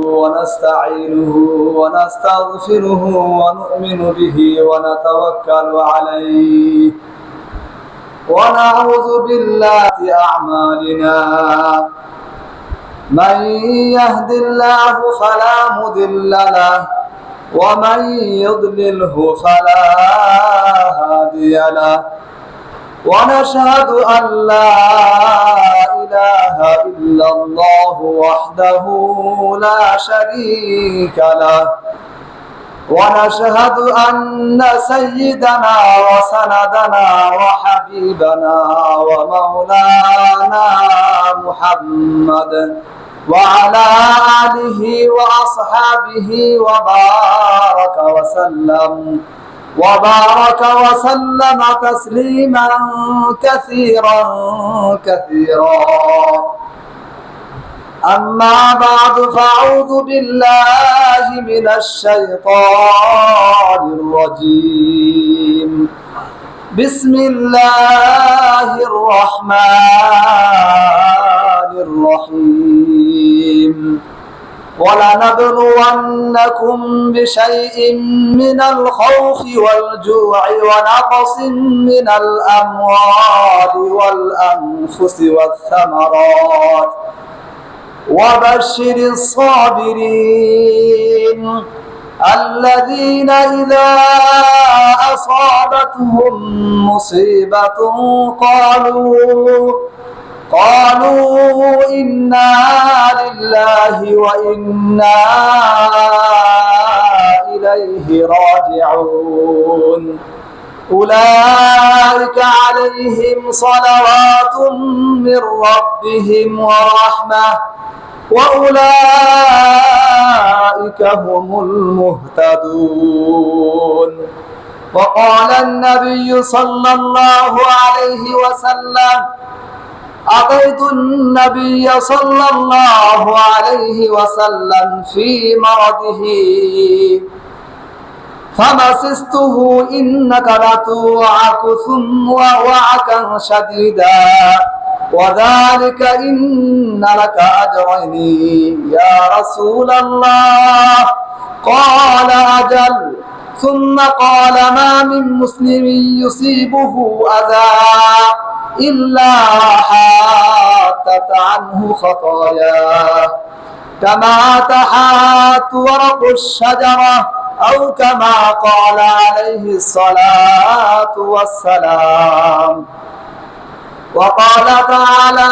ونستعينه ونستغفره ونؤمن به ونتوكل عليه ونعوذ بالله أعمالنا من يهد الله فلا مضل له ومن يضلله فلا هادي له ونشهد أن لا إله إلا الله وحده لا شريك له ونشهد أن سيدنا وسندنا وحبيبنا ومولانا محمد وعلى آله وأصحابه وبارك وسلم تسليما كثيرا أما بعد فأعوذ بالله من الشيطان الرجيم بسم الله الرحمن الرحيم ولنبلونكم بشيء من الخوف والجوع ونقص من الأموال والأنفس والثمرات وبشر الصابرين الذين إذا أصابتهم مصيبة قالوا إنا لله وإنا إليه راجعون أولئك عليهم صلوات من ربهم ورحمة وأولئك هم المهتدون وقال النبي صلى الله عليه وسلم أتيت النبي صلى الله عليه وسلم في مرضه فمسسته إنك لتوعك ثم وعكا شديدا وذلك إن لك أجرين يا رسول الله قال أجل ثم قال ما من مسلم يصيبه أذى إلا حاتت عنه خطاياه كما تحات ورق الشجرة أو كما قال عليه الصلاة والسلام وقال تعالى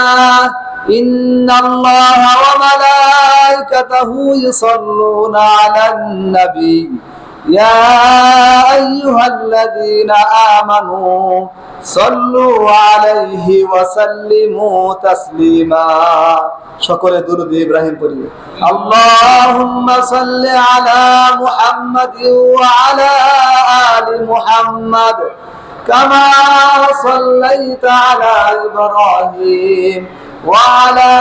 إن الله وملائكته يصلون على النبي يا أيها الذين آمنوا صلوا عليه وسلموا تسليما شكر درود إبراهيم পড়ি اللهم صل على محمد وعلى آل محمد كما صليت على إبراهيم وعلى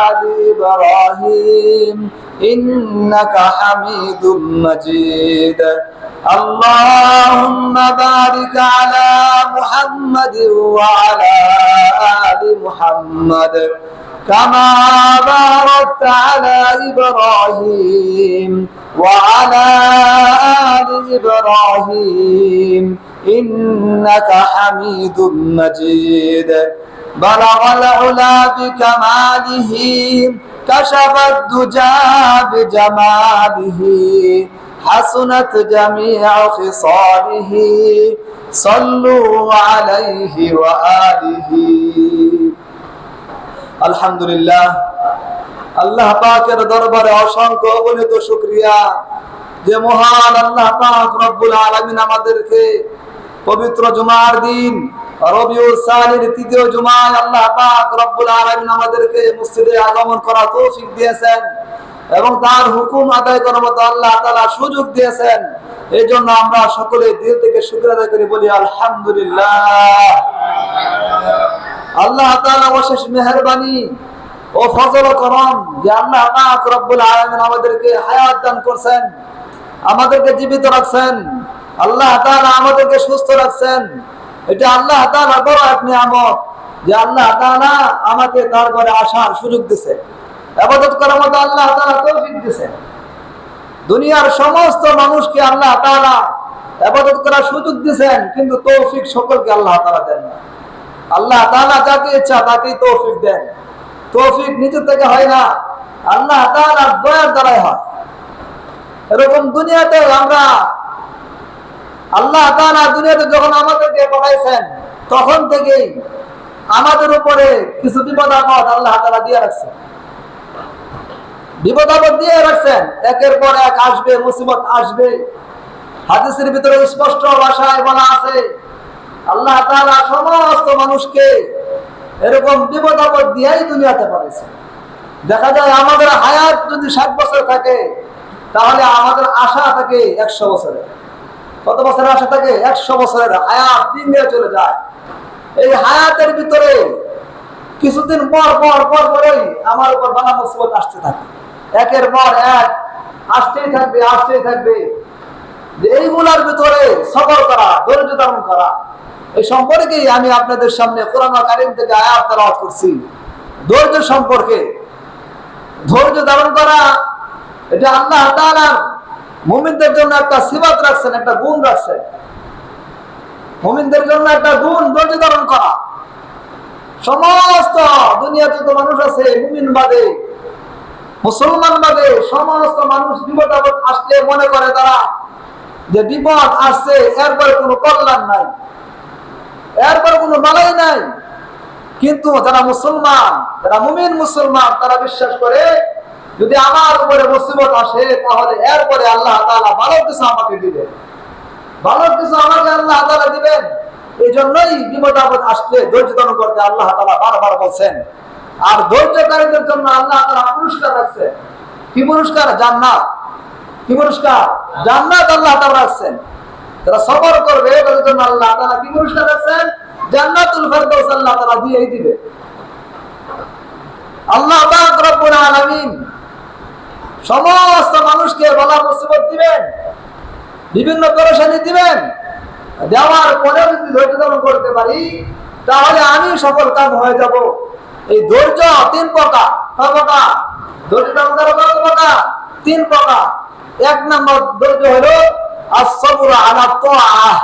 آل إبراهيم إنك حميد مجيد اللهم بارك على محمد وعلى آل محمد كما باركت على إبراهيم وعلى آل إبراهيم إنك حميد مجيد بلغ العلا بكماله كشف الدجى بجماله حسنت جميع خصاله صلوا عليه وآله الحمد لله আল্লাহ পাকের দরবারে অসংখ্য অগণিত শুকরিয়া যে মহান আল্লাহ পাক রব্বুল আলামিন আমাদেরকে পবিত্র জুমার দিন রবিউল সানির তৃতীয় জুমায় আল্লাহ পাক রব্বুল আলামিন আমাদেরকে মসজিদে আগমন করার তৌফিক দিয়েছেন এবং তার হুকুম আদায় করার মতো আল্লাহ তাআলা সুযোগ দিয়েছেন। এই জন্য আমরা সকলে দিল থেকে শুকর আদায় করে বলি আলহামদুলিল্লাহ। আল্লাহ তাআলা অশেষ মেহেরবানি ও ফজল ও করম যে আল্লাহ পাক রব্বুল আলামিন আমাদেরকে হায়াত দান করেছেন, আমাদেরকে জীবিত রাখছেন, আল্লাহ তাআলা আমাদেরকে সুস্থ রাখছেন। এটা আল্লাহ তাআলার বড় এক নিয়ামত যে আল্লাহ তাআলা আমাকে তার ঘরে আসার সুযোগ দিয়েছে। ইবাদত করার মতো আল্লাহ তাআলা তৌফিক দিয়েছেন। দুনিয়ার সমস্ত মানুষকে আল্লাহ তাআলা ইবাদত করার সুযোগ দিয়েছেন, কিন্তু তৌফিক সকলকে আল্লাহ তাআলা দেন না। আল্লাহ তাআলা যাকে ইচ্ছা তাকেই তৌফিক দেন। তৌফিক নিজে থেকে হয় না, আল্লাহ তাআলার দয়ার দ্বারাই হয়। এরকম দুনিয়াতে আমরা আল্লাহ তাআলা দুনিয়াতে যখন আমাদেরকে পাঠাইছেন তখন থেকেই আমাদের উপরে কিছু বিপদ আপদ আল্লাহ তাআলা দিয়ে রাখছেন। বিপদ আপদ দিয়ে রাখছেন, একের পর এক আসবে, মুসিবত আসবে। হাদিসের ভিতরে স্পষ্ট ভাষায় বলা আছে আল্লাহ তাআলা সমস্ত মানুষকে এরকম বিপদ আপদ দিয়েই দুনিয়াতে পাঠাইছেন। দেখা যায় আমাদের হায়াত যদি 60 বছর থাকে তাহলে আমাদের আশা থাকে 100 বছরের। কত বছরের আশা থাকে? 100 বছরের হায়াত দিন দিয়ে চলে যায়। এই হায়াতের ভিতরে কিছুদিন পর পর পর পরেই আমার উপর বালা মুসিবত আসতে থাকে, একের পর এক আসতেই থাকবে আসতেই থাকবে। যে এইগুলার ভিতরে সবর করা, ধৈর্য ধারণ করা, এই সম্পর্কেই আমি আপনাদের সামনে কোরআন কারীম থেকে আয়াত তেলাওয়াত করছি। ধৈর্য সম্পর্কে, ধৈর্য ধারণ করা এটা আল্লাহ তাআলা মুমিনদের জন্য একটা সিফাত রাখছেন, একটা গুণ রাখছেন। মুমিনদের জন্য একটা গুণ ধৈর্য ধারণ করা। সমস্ত দুনিয়াতে তো মানুষ আছে, মুমিন বাদে, মুসলমান বাদে সমস্ত মানুষ বিপদ আপদ আসলে মনে করে তারা যে বিপদ আসছে, এরপরে কোনো কল্যাণ নাই, এরপরে কোনো বালাই নাই। কিন্তু যারা মুসলমান, যারা মুমিন মুসলমান, তারা বিশ্বাস করে যদি আমার উপরে মুসিবত আসে তাহলে এরপরে আল্লাহ তাআলা ভালো কিছু আমাকে দিবেন, ভালো কিছু আমাকে আল্লাহ তাআলা দিবেন। এই জন্যই বিপদ আপদ আসলে ধৈর্য ধারণ করতে আল্লাহ তাআলা বারবার বলছেন। আর ধৈর্যকারীদের জন্য আল্লাহ তাআলা পুরস্কার রাখছেন। কি পুরস্কার? জান্নাত। কি পুরস্কার? জান্নাত আল্লাহ তাআলা রাখছেন। যারা সবর করবে তাদের জন্য আল্লাহ তাআলা কি পুরস্কার রাখছেন? জান্নাতুল ফেরদাউস আল্লাহ তাআলা দিয়েই দিবে। আল্লাহ পাক রব্বুল আলামিন সমস্ত মানুষকে বালা মুসিবত দিবেন, বিভিন্ন পেরেশানি দিবেন। দেওয়ার পরে যদি ধৈর্য ধারণ করতে পারি তাহলে আমি সফল কাম হয়ে যাব। এই ধৈর্য 3 প্রকার। কয় প্রকার? ধৈর্য ধারণ করা কত প্রকার? 3 প্রকার। 1 নম্বর ধৈর্য হলো as-sabr ala ta'ah।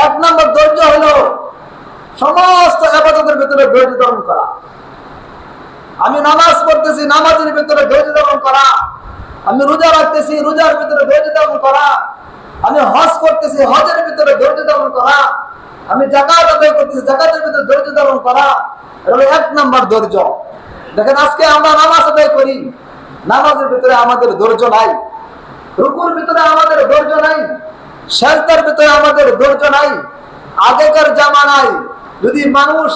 1 নম্বর ধৈর্য হলো সমস্ত ইবাদতের ভিতরে ধৈর্য ধারণ করা। আমি নামাজ পড়তেছি, নামাজের ভিতরে ধৈর্য ধারণ করা। আমি রোজা রাখতেছি, রোজার ভিতরে ধৈর্য ধারণ করা। আমি হজ করতেছি, হজের ভিতরে ধৈর্য ধারণ করা। আমি যাকাত আদায় করতেছি, যাকাতের ভিতরে ধৈর্য ধারণ করা। এটা হলো 1 নম্বর ধৈর্য। দেখেন আজকে আমরা নামাজ আদায় করি, নামাজের ভিতরে আমাদের ধৈর্য নাই, রুকুর ভিতরে আমাদের ধৈর্য নাই, সিজদার ভিতরে আমাদের ধৈর্য নাই। আগেকার জামানায় যদি মানুষ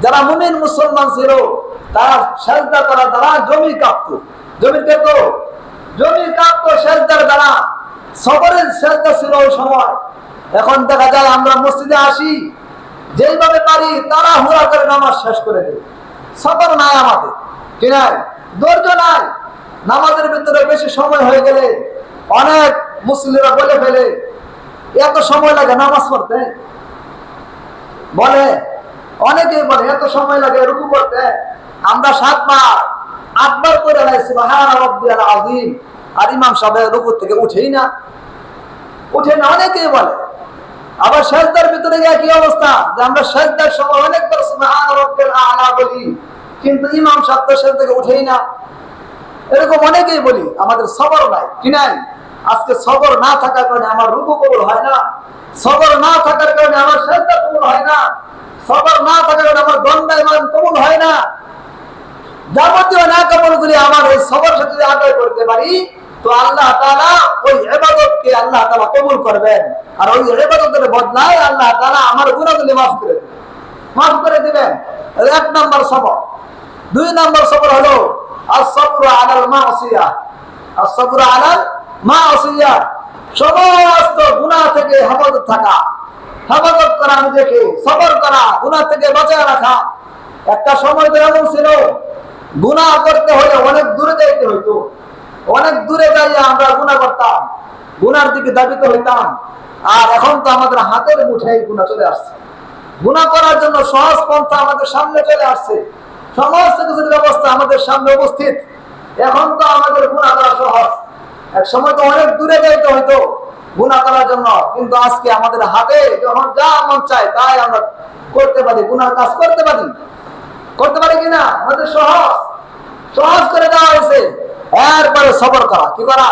যারা মুমিন মুসলমান ছিল তারা সিজদা করার দ্বারা জমি কাঁপতো, জমি কাঁপতো, জমি কাঁপতো সিজদার দ্বারা। সবরের সিজদা ছিল ওই সময়। এখন দেখা যায় আমরা মসজিদে আসি, যেইভাবে পারি তারা হুড়া করে নামাজ শেষ করে দেয়। সবর নাই আমাদের, কি নাই? ধৈর্য নাই। নামাজের ভিতরে বেশি সময় হয়ে গেলে অনেক মুসলিমরা বলে ফেলে এত সময় লাগে নামাজ পড়তে, বলে অনেকেই বলে এত সময় লাগে রুকু করতে। আমরা 7 বার 8 বার করে সুবহান রাব্বিয়াল আযীম, আর ইমাম সাহেব রুকু থেকে উঠেই না, উঠে না, অনেকেই বলে। আবার সিজদার ভিতরে গিয়ে কি অবস্থা, যে আমরা সিজদার সময় অনেকবার সুবহান রাব্বিয়াল আ'লা বলি, কিন্তু ইমাম সাহেব তো সিজদা থেকে উঠেই না। এরকম অনেকেই বলি। আমাদের সবর নাই, কি নাই? আজকে সবর না থাকার কারণে আমার রুকু কবুল হয় না, সবর না থাকার কারণে আমার সিজদা কবুল হয় না, সবর না থাকার কারণে আমার দণ্ডায়মান কবুল হয় না। যাবতীয় নাকামলগুলি আমার এই সবর সাথে যদি আদায় করতে পারি তো আল্লাহ তাআলা ওই ইবাদতকে আল্লাহ তাআলা কবুল করবেন। আর ওই ইবাদতের বদলায় আল্লাহ তাআলা আমার গুনাহগুলি মাফ করে দেবেন, মাফ করে দিবেন। 1 নম্বর সবর। 2 নম্বর সবর হলো as-sabru আলাল মাসিয়াহ। as-sabru আলাল মাসিয়াহ, সমস্ত গুনাহ থেকে হেফাজত থাকা, হেফাজত করা, নিজেকে সবর করা, গুনাহ থেকে বাঁচিয়ে রাখা। একটা সময় তো এমন ছিল গুনাহ করতে হলে অনেক দূরে যাইতে হইতো, অনেক দূরে যাইয়া আমরা গুনাহ করতাম, গুনার দিকে ধাবিত হইতাম। আর এখন তো আমাদের হাতের মুঠোয় গুনাহ চলে আসছে। গুনাহ করার জন্য সহজ পন্থা আমাদের সামনে চলে আসছে। সমস্ত কিছুর ব্যবস্থা আমাদের সামনে উপস্থিত। এখন তো আমাদের গুনাহ করা সহজ, এক সময় তো অনেক দূরে যাইতে হইতো গুনাহ করার জন্য, কিন্তু আজকে আমাদের হাতে যখন যা মন চায় তাই আমরা করতে পারি, গুনাহর কাজ করতে পারি কিনা? আমাদের সহজ করে দেওয়া হয়েছে। এরপরে সবর করা, কি করা?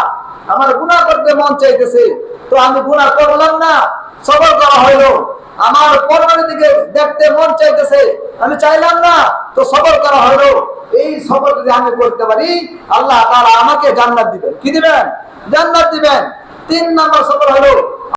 আমার গুনাহ করতে মন চাইতেছে, তো আমি গুনাহ করলাম না, সবর করা হইলো। আমার পরমাণু দিকে দেখতে মন চাইতেছে, আমি চাইলাম না, তো সবর করা হইলো। এই সবর যদি আমি করতে পারি, আল্লাহ তাআলা আমাকে জান্নাত দিবেন। কি দিবেন? জান্নাত দিবেন। 3 নম্বর সবর হলো